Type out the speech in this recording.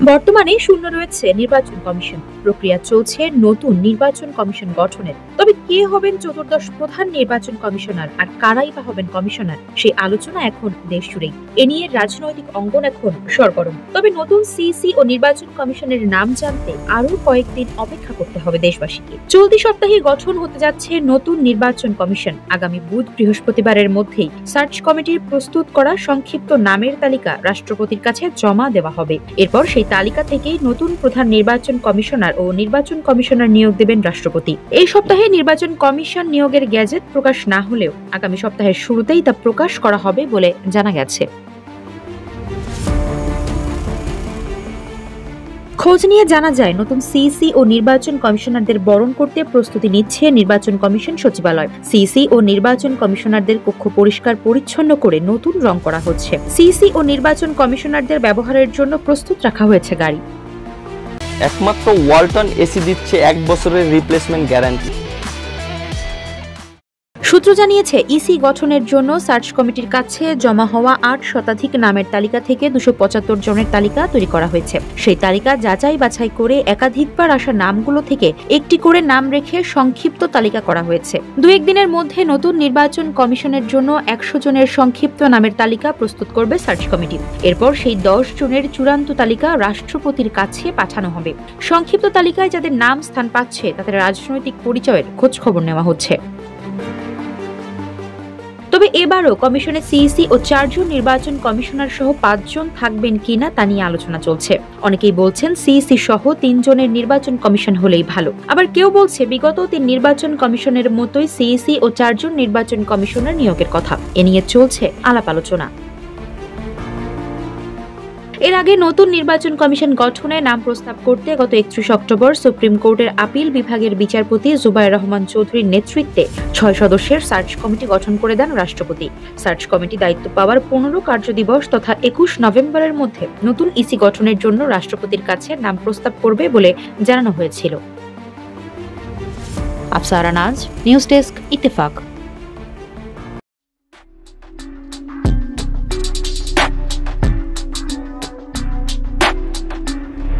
বর্তমানে শূন্য রয়েছে নির্বাচন কমিশন। প্রক্রিয়া চলছে নতুন নির্বাচন কমিশন গঠনের। তবে কে হবেন চতুর্দশ প্রধান নির্বাচন কমিশনার আর কারাই বা হবেন কমিশনার, সেই আলোচনা এখন দেশ জুড়েই। এ নিয়ে রাজনৈতিক অঙ্গন এখন সরগরম। তবে নতুন সিইসি ও নির্বাচন কমিশনের নাম জানতে আরো কয়েকদিন অপেক্ষা করতে হবে দেশবাসীকে। চলতি সপ্তাহে গঠন হতে যাচ্ছে নতুন নির্বাচন কমিশন। আগামী বুধ বৃহস্পতিবারের মধ্যেই সার্চ কমিটির প্রস্তুত করা সংক্ষিপ্ত নামের তালিকা রাষ্ট্রপতির কাছে জমা দেওয়া হবে। এরপর সেই তালিকা থেকেই নতুন প্রধান নির্বাচন কমিশনার ও নির্বাচন কমিশনার নিয়োগ দেবেন রাষ্ট্রপতি। এই সপ্তাহে নির্বাচন কমিশন নিয়োগের গ্যাজেট প্রকাশ না হলেও আগামী সপ্তাহের শুরুতেই তা প্রকাশ করা হবে বলে জানা গেছে। খোঁজ নিয়ে জানা যায়, নতুন সিইসি ও নির্বাচন কমিশনারদের বরণ করতে প্রস্তুতি নিচ্ছে নির্বাচন কমিশন সচিবালয়। সিইসি ও নির্বাচন কমিশনারদের কক্ষ পরিষ্কার পরিচ্ছন্ন করে নতুন রং করা হচ্ছে। সিইসি ও নির্বাচন কমিশনারদের ব্যবহারের জন্য প্রস্তুত রাখা হয়েছে গাড়ি। একমাত্র ওয়ালটন এসি দিচ্ছে 1 বছরের রিপ্লেসমেন্ট গ্যারান্টি। সূত্র জানিয়েছে, ইসি গঠনের জন্য সার্চ কমিটির কাছে জমা হওয়া 8 শতাধিক নামের তালিকা থেকে 275 জনের তালিকা তৈরি করা হয়েছে। সেই তালিকা যাচাই বাছাই করে একাধিকবার আসা নামগুলো থেকে একটি করে নাম রেখে সংক্ষিপ্ত তালিকা করা হয়েছে। 2-1 দিনের মধ্যে নতুন নির্বাচন কমিশনের জন্য 100 জনের সংক্ষিপ্ত নামের তালিকা প্রস্তুত করবে সার্চ কমিটি। এরপর সেই 10 জনের চূড়ান্ত তালিকা রাষ্ট্রপতির কাছে পাঠানো হবে। সংক্ষিপ্ত তালিকায় যাদের নাম স্থান পাচ্ছে তাদের রাজনৈতিক পরিচয়ের খোঁজ খবর নেওয়া হচ্ছে। তবে এবারও কমিশনে সিইসি ও 4 জন নির্বাচন কমিশনার সহ 5 জন থাকবেন কিনা তা নিয়ে আলোচনা চলছে। অনেকেই বলছেন সিইসি সহ 3 জনের নির্বাচন কমিশন হলেই ভালো। আবার কেউ বলছে বিগত 3 নির্বাচন কমিশনের মতোই সিইসি ও 4 জন নির্বাচন কমিশনার নিয়োগের কথা। এ নিয়ে চলছে আলাপ আলোচনা। এর আগে নতুন নির্বাচন কমিশন গঠনে নাম প্রস্তাব করতে গত 31 অক্টোবর সুপ্রিম কোর্টের আপিল বিভাগের বিচারপতি জুবায়ের রহমান চৌধুরীর নেতৃত্বে 6 সদস্যের সার্চ কমিটি গঠন করে দেন রাষ্ট্রপতি। সার্চ কমিটি দায়িত্ব পাওয়ার 15 কার্যদিবস তথা 21 নভেম্বরের মধ্যে নতুন ইসি গঠনের জন্য রাষ্ট্রপতির কাছে নাম প্রস্তাব করবে বলে জানানো হয়েছিল। আফসারা নাজ, নিউজ ডেস্ক, ইত্তেফাক।